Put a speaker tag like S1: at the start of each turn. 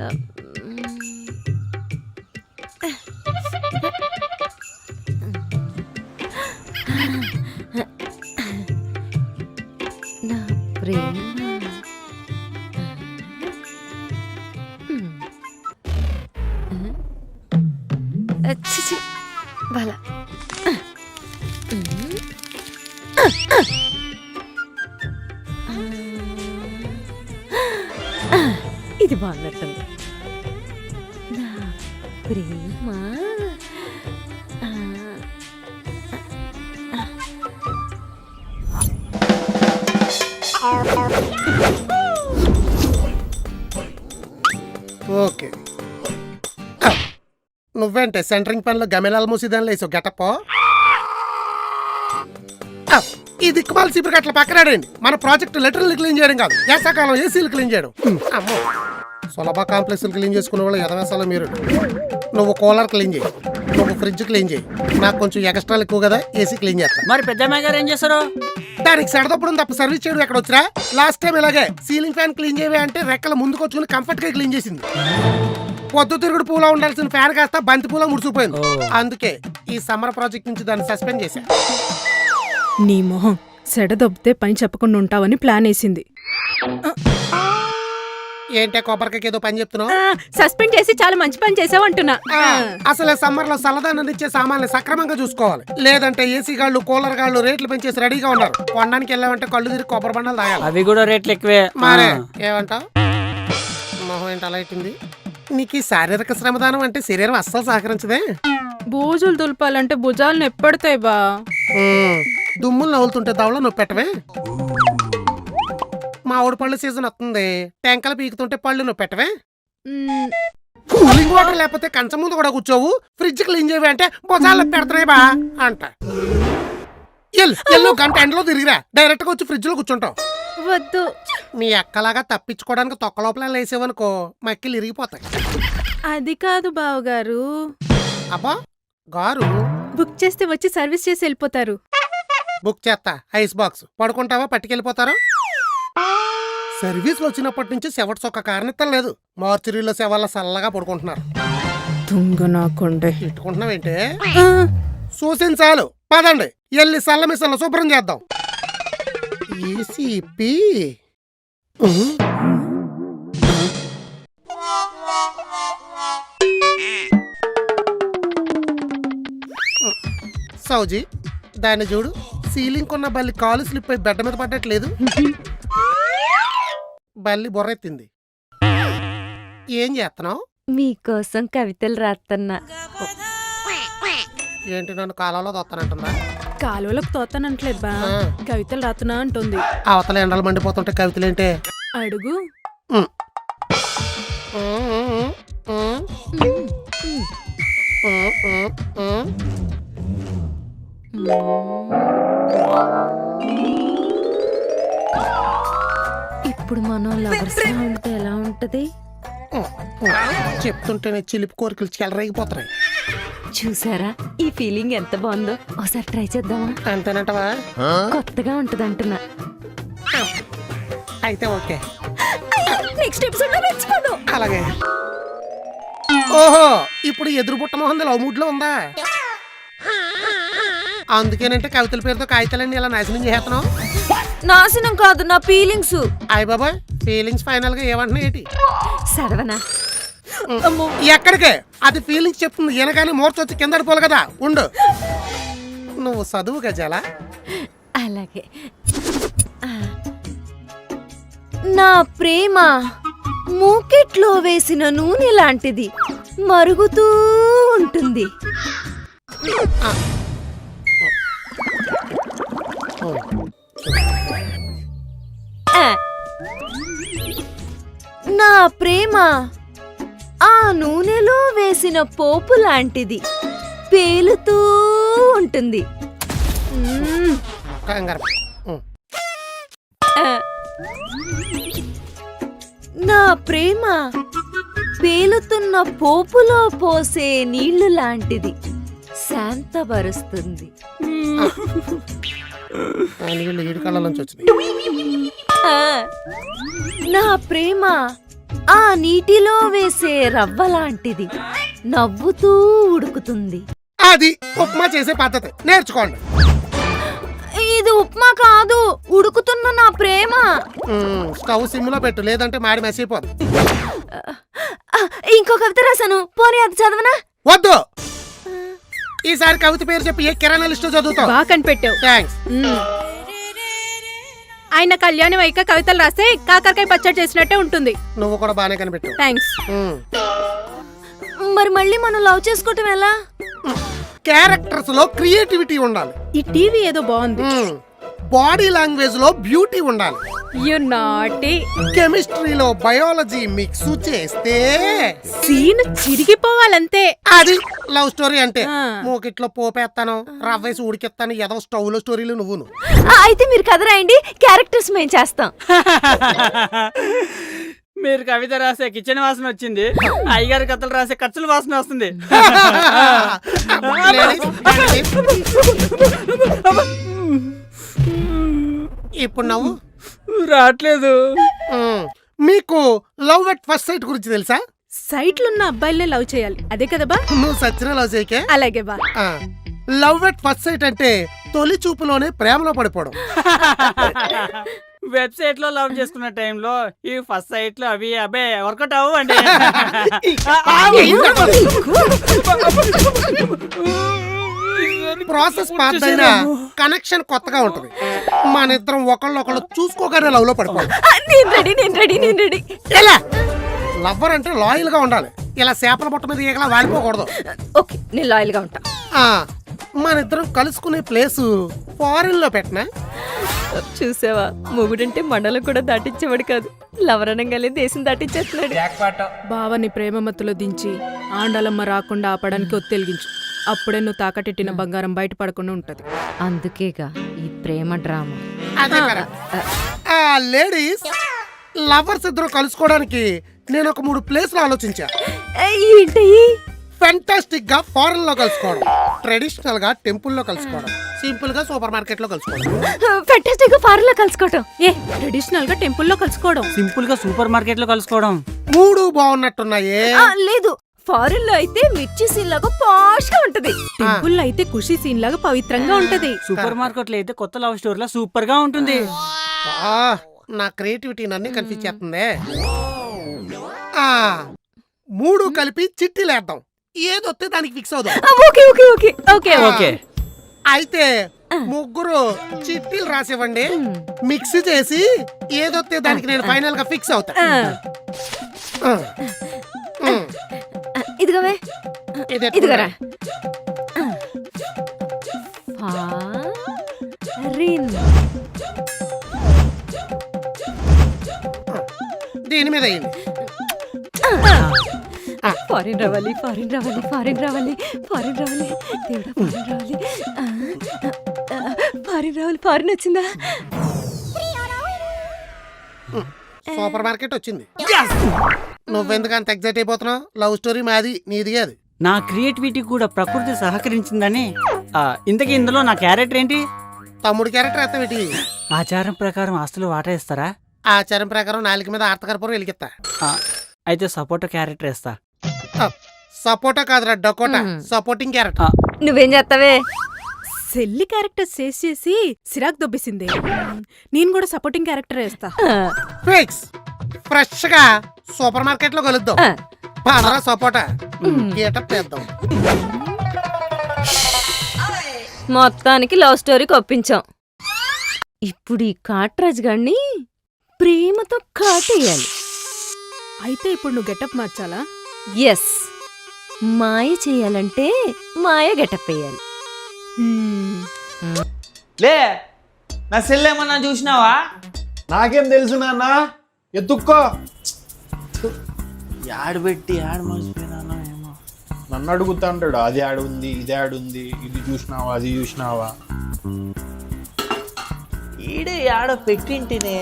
S1: నా ప్రేమ చిచి బాల ఇది బాగున్నట్టుంది. నా ప్రేమ
S2: ఓకే. నువ్వేంటే సెంటరింగ్ పనిలో గమెలాలు మూసిదానిలో వేసావు గెటప్. ఈ దిక్కుమాల చీపురు గట్ల పక్కనాడండి. మన ప్రాజెక్ట్ లెటర్లు క్లీన్ చేయడం కాదు, వేసాకాలం ఏసీలు క్లీన్ చేయడం. అమ్మో, సులభ కాంప్లెక్స్లు క్లీన్ చేసుకునే వాళ్ళు ఎదవేసాలో మీరు. నువ్వు కూలర్ క్లీన్ చేయి, నువ్వు ఫ్రిడ్జ్ క్లీన్ చేయి. నాకు కొంచెం ఎక్స్ట్రాలు ఎక్కువ కదా, ఏసీ క్లీన్ చేస్తా.
S3: మరి పెద్దమ్మాయి గారు ఏం చేస్తారు?
S2: దానికి సెడదప్పుడు తప్ప సర్వీస్ చేయడం ఎక్కడ వచ్చిరా? లాస్ట్ టైం ఇలాగే సీలింగ్ ఫ్యాన్ క్లీన్ చేయవే అంటే రెక్కల ముందుకు వచ్చుకుని కంఫర్ట్ గా క్లీన్ చేసింది. పొద్దు తిరుగుడు పూలా ఉండాల్సిన ఫ్యాన్ కాస్త బంతి పూల ముడిచిపోయింది. అందుకే ఈ సమ్మర్ ప్రాజెక్ట్ నుంచి దాన్ని సస్పెండ్ చేశా.
S4: నీ మొహం సెడదొబ్బితే పని చెప్పకుండా ఉంటావని ప్లాన్ వేసింది.
S2: ఏంటే కొబ్బరికాయకి ఏదో పని చెప్తున్నావు?
S4: సస్పెండ్ చేసి చాలా మంచి పని చేసావు అంటున్నా.
S2: అసలే సమ్మర్ లో చల్లదాన్ని ఇచ్చే సామాన్లు సక్రమంగా చూసుకోవాలి. లేదంటే ఏసీ గాళ్ళు కూలర్ గాళ్ళు రేట్లు పెంచేసి రెడీగా ఉన్నారు. కొనడానికి వెళ్ళామంటే కళ్ళు తిరిగి కొబ్బరి బండలు తాగాలి.
S3: అవి కూడా రేట్లు ఎక్కువే.
S2: మరే ఏమంటావు? మొహం ఏంటి అలా అయితుంది? నీకు ఈ శారీరక శ్రమదానం అంటే శరీరం అస్సలు సహకరించదే.
S4: బూజులు దులపాలంటే భుజాలు నొప్పెడతాయి బా.
S2: దుమ్ములు నవ్వులుతుంటే దవడ నొప్పి పెట్టవే. మామిడి పళ్ళు సీజన్ వస్తుంది, టెంకలు పీకుతుంటే పళ్ళు నొప్పి పెట్టవే. కూలింగ్ వాటర్ లేకపోతే కంచం ముందు కూడా కూర్చోవు. ఫ్రిడ్జ్ క్లీన్ చేయవే అంటే భుజాలు పెడతాయి బా అంట. ఎల్లు గంట ఎండలో తిరిగిరా, డైరెక్ట్ గా వచ్చి ఫ్రిడ్జ్ లో కూర్చుంటావు.
S4: వద్దు.
S2: మీ అక్కలాగా తప్పించుకోవడానికి తొక్క లోపల వేసేవనుకో మక్కిలు ఇరిగిపోతాయి.
S4: అది కాదు బావగారు.
S2: అబ్బా గారు,
S4: బుక్ చేస్తే వచ్చి సర్వీస్ చేసి వెళ్ళిపోతారు.
S2: బుక్ చేస్తా ఐస్ బాక్స్. పడుకుంటావా పట్టుకెళ్ళిపోతారు? సర్వీస్ లో వచ్చినప్పటి నుంచి శవట్ సొక్క కారణితం లేదు. మార్చురీలో శవాల సల్లగా పడుకుంటున్నారు. ఇట్టుకుంటున్నావేంటే? చూసిన చాలు, పదండి ఎల్లి సల్ల మిసల్లో శుభ్రం చేద్దాం. ఏసీపీ సౌజీ, దాన్ని చూడు. సీలింగ్ కొన్న బల్లి కాలు స్లిప్ అయి బెడ్ మీద పడ్డట్లేదు. బల్లి బొర్రెత్తింది. ఏం చేస్తున్నావు?
S1: మీకోసం కవితలు రాస్తున్నా.
S2: ఏంటి, నన్ను కాలంలో తొత్తానంటుందా?
S4: కాలువలకు తోతానంటలేదు బా, కవితలు రాతున్నా అంటుంది.
S2: అవతల ఎండలు మండిపోతుంటే కవితలేంటే?
S4: అడుగు.
S1: ఇప్పుడు మనం లవర్స్ ఉంటే ఎలా ఉంటది?
S2: చెప్తుంటేనే చిలిపి కోరికలు చెలరేగిపోతున్నాయి.
S1: చూసారా ఈ ఫీలింగ్ ఎంత బాగుందో? ఒకసారి ట్రై చేద్దామా?
S2: అంతేనంటవా?
S1: కొత్తగా ఉంటది అంటున్నా.
S2: అయితే ఓకే.
S1: నెక్స్ట్ ఎపిసోడ్ లో మర్చిపోదు.
S2: అలాగే. ఓహో, ఇప్పుడు ఎదురు పుట్ట మొహం లవ్ మూడ్ లో ఉందా? అందుకేనంటే కవితల పేరుతో కాగితాలన్నీ ఇలా నాశనం చేస్తున్నావు.
S1: నాశనం కాదు, నా ఫీలింగ్స్.
S2: అయ్య బాబా, ఫీలింగ్స్ ఫైనల్ గా ఏమంటున్నా ఏంటి?
S1: సరవనా?
S2: ఎక్కడికే? అది ఫీలింగ్స్ చెప్తుంది. ఈయనగానే మోర్చొచ్చి కింద పోలు కదా. ఉండు, నువ్వు చదువు గజాలా.
S1: అలాగే. నా ప్రేమ మూకెట్లో వేసిన నూనె లాంటిది, మరుగుతూ ఉంటుంది. నా ప్రేమ ఆ నూనెలో వేసిన పోపు లాంటిది, పేలుతూ ఉంటుంది. నా ప్రేమ పేలుతున్న పోపులో పోసే నీళ్లు లాంటిది, శాంతపరుస్తుంది.
S2: కళ్ళ నుంచి వచ్చింది.
S1: నా ప్రేమ ఆ నీటిలో వేసే రవ్వ లాంటిది, నవ్వుతూ ఉడుకుతుంది.
S2: అది ఉప్మా చేసే పద్ధతి, నేర్చుకోండి.
S1: ఇది ఉప్మా కాదు, ఉడుకుతున్న నా ప్రేమ.
S2: స్టవ్ సిమ్ లో పెట్టు, లేదంటే మాడి మెసిపోదు.
S1: ఇంకో కవిత రాశాను, పోనీ అది చదవనా?
S2: వద్దు, ఈసారి కవిత పేరు చెప్పి ఏ కిరాణా లిస్టు చదువుతావు.
S4: బాగా కనిపెట్టావు.
S2: థ్యాంక్స్.
S4: ఆయన కళ్యాణం అయిక కవితలు రాస్తే కాకరకాయ పచ్చడి చేసినట్టే ఉంటుంది.
S2: నువ్వు కూడా బాగానే కనిపెట్టు.
S4: థ్యాంక్స్.
S1: మరి మళ్ళీ మనం లవ్ చేసుకోవటం ఎలా?
S2: క్యారెక్టర్స్ లో క్రియేటివిటీ ఉండాలి.
S4: ఈ టీవీ ఏదో బాగుంది.
S2: బాడీ లాంగ్వేజ్ లో బ్యూటీ ఉండాలి.
S4: యు నాటి.
S2: కెమిస్ట్రీలో బయాలజీ మిక్స్ చేస్తే
S4: సీన్ చిరిగిపోవాలంతే.
S2: అది లవ్ స్టోరీ అంటే.
S4: ఆ.
S2: మూకిట్లో పోపేస్తాను, రవ్వేసి ఉడికిస్తాను, ఏదో స్టవ్ లో స్టోరీలు నువ్వును.
S1: అయితే మీరు కథ రాయండి, క్యారెక్టర్స్ మేము చేస్తాం.
S3: మీరు కవిత రాసే కిచెన్ వాసన వచ్చింది, అయ్యగారి కథలు రాసే ఖర్చుల వాసన వస్తుంది.
S2: ఇప్పుడు నవ్వు
S3: రావట్లేదు.
S2: మీకు లవ్ ఎట్ ఫస్ట్ సైట్ గురించి తెలుసా?
S4: సైట్లున్న అబ్బాయిలనే లవ్ చేయాలి, అదే కదా బా?
S2: నువ్వు సచ్చిన లవ్ చేయకే.
S4: అలాగే బా.
S2: లవ్ ఎట్ ఫస్ట్ సైట్ అంటే తొలి చూపులోనే ప్రేమలో పడిపోవడం.
S3: వెబ్సైట్ లో లవ్ చేసుకున్న టైంలో ఈ ఫస్ట్ సైట్ లో అవి అబే వర్కౌట్ అవ్వు అండి.
S2: ప్రాసెస్ పాత అయినా కనెక్షన్ కొత్తగా ఉంటది. మన ఇద్దరం ఒకళ్ళు చూసుకోగానే లవ్ లో పడిపోవాలి.
S1: నేను రెడీ.
S2: ఎలా లవ్వర్ అంటే లాయల్ గా ఉండాలి, ఇలా చేపల బుట్ట మీద ఈగలా వాడిపోకూడదు.
S1: ఓకే, నేను లాయల్ గా ఉంటా.
S2: మన ఇద్దరం కలుసుకునే ప్లేస్ ఫారిన్ లో పెట్టినా.
S1: చూసావా, మొగుడంటే మండలం కూడా దాటించేవాడు కాదు, లవరణంగానే దేశం దాటించేస్తున్నాడు.
S4: బావని ప్రేమ మత్తులో దించి ఆండాలమ్మ రాకుండా ఆపడానికి ఒత్తెలిగించు. అప్పుడే నువ్వు తాకటెట్టిన బంగారం బయటపడకుండా ఉంటది.
S1: అందుకేగా ఈ ప్రేమ డ్రామా.
S2: అదే కరెక్ట్. లేడీస్, లవర్స్ ఇద్దరు కలుసుకోవడానికి నేను ఒక 3 ప్లేస్లు ఆలోచించా.
S1: ఏంటి?
S2: ఫెంటాస్టిక్ గా ఫారెన్ లో కలుసుకోవడం, ట్రెడిషనల్ గా టెంపుల్ లో కలుసుకోవడం, సింపుల్ గా సూపర్ మార్కెట్ లో కలుసుకోవడం.
S1: ఫెంటాస్టిక్ గా ఫారెన్ లో కలుసుకోవడం.
S4: ట్రెడిషనల్ గా టెంపుల్లో కలుసుకోవడం,
S3: సింపుల్ గా సూపర్ మార్కెట్ లో కలుసుకోవడం.
S2: 3 బాగున్నట్టున్నాయే.
S1: లేదు, ఫారెన్ లో అయితే మిర్చి సీన్ లాగా పాష్ గా ఉంటది.
S4: టెంపుల్లో అయితే ఖుషి సీన్ లాగా పవిత్రంగా ఉంటది.
S3: సూపర్ మార్కెట్ లో అయితే కొత్త లవ్ స్టోరీ లా సూపర్ గా ఉంటుంది.
S2: నా క్రియేటివిటీ నన్ను కన్ఫ్యూజ్ చేస్తుంది. 3 కలిపి చిట్టీలేద్దాం, ఏదొస్తే దానికి ఫిక్స్ అవుదాం.
S3: ఓకే.
S2: అయితే 3 చిట్టీలు రాసివ్వండి, మిక్స్ చేసి ఏదొస్తే దానికి నేను ఫైనల్ గా ఫిక్స్ అవుతా.
S1: ఇదిగోవే, ఇదిగోరా.
S2: దీని మీద అయ్యింది.
S1: ఫారిన్ రావాలి, దేవుడా, ఫారిన్ రావాలి. ఫారిన్ వచ్చిందా?
S2: సూపర్ మార్కెట్ వచ్చింది. నువ్వెందుకు అంత ఎగ్జైట్ అయిపోతున్నావు? లవ్ స్టోరీ మాది, నీది అది.
S3: నా క్రియేటివిటీ కూడా ప్రకృతి సహకరించిందని. ఇంతకీ ఇందులో నా క్యారెక్టర్ ఏంటి?
S2: తమ్ముడు క్యారెక్టర్ ఎత్తవేటి?
S3: ఆచారం ప్రకారం ఆస్తులు వాటా ఇస్తారా?
S2: ఆచారం ప్రకారం 4 మీద ఆర్తకర్పూరం వెలిగిస్తా.
S3: అయితే సపోర్ట్ క్యారెక్టర్ ఇస్తా.
S2: సపోర్టా కాదురా, డకోటా, సపోర్టింగ్ క్యారెక్టర్.
S1: నువ్వేం చేస్తావే?
S4: సెల్లి క్యారెక్టర్ చేసి సిరాక్ దొబ్బేసింది. నేను కూడా సపోర్టింగ్ క్యారెక్టర్ వేస్తా.
S2: ఫిక్స్. ఫ్రెష్ గా సూపర్ మార్కెట్ లో కలుద్దాం. పాలరా సపోటా, గేటప్ వేద్దాం.
S1: మొత్తానికి లవ్ స్టోరీకి ఒప్పించాం. ఇప్పుడు ఈ కాట్రాజ్ గాన్ని ప్రేమతో కాటేయాలి.
S4: అయితే ఇప్పుడు నువ్వు గెటప్ మార్చాలా?
S1: ఎస్, మాయ చేయాలంటే మాయ గెటప్ వేయాలి.
S5: లే, నా సెల్ ఏమన్నా చూసినావా?
S6: నాకేం తెలుసు నాన్న, ఎత్తుక్కో.
S5: యాడ్ పెట్టి యాడ్ మర్చిపోయినా ఏమో.
S6: నన్ను అడుగుతా ఉంటాడు, అది యాడ్ ఉంది, ఇది యాడ్ ఉంది, ఇది చూసినావా, అది చూసినావా.
S5: ఈడే యాడ పెట్టింటినే.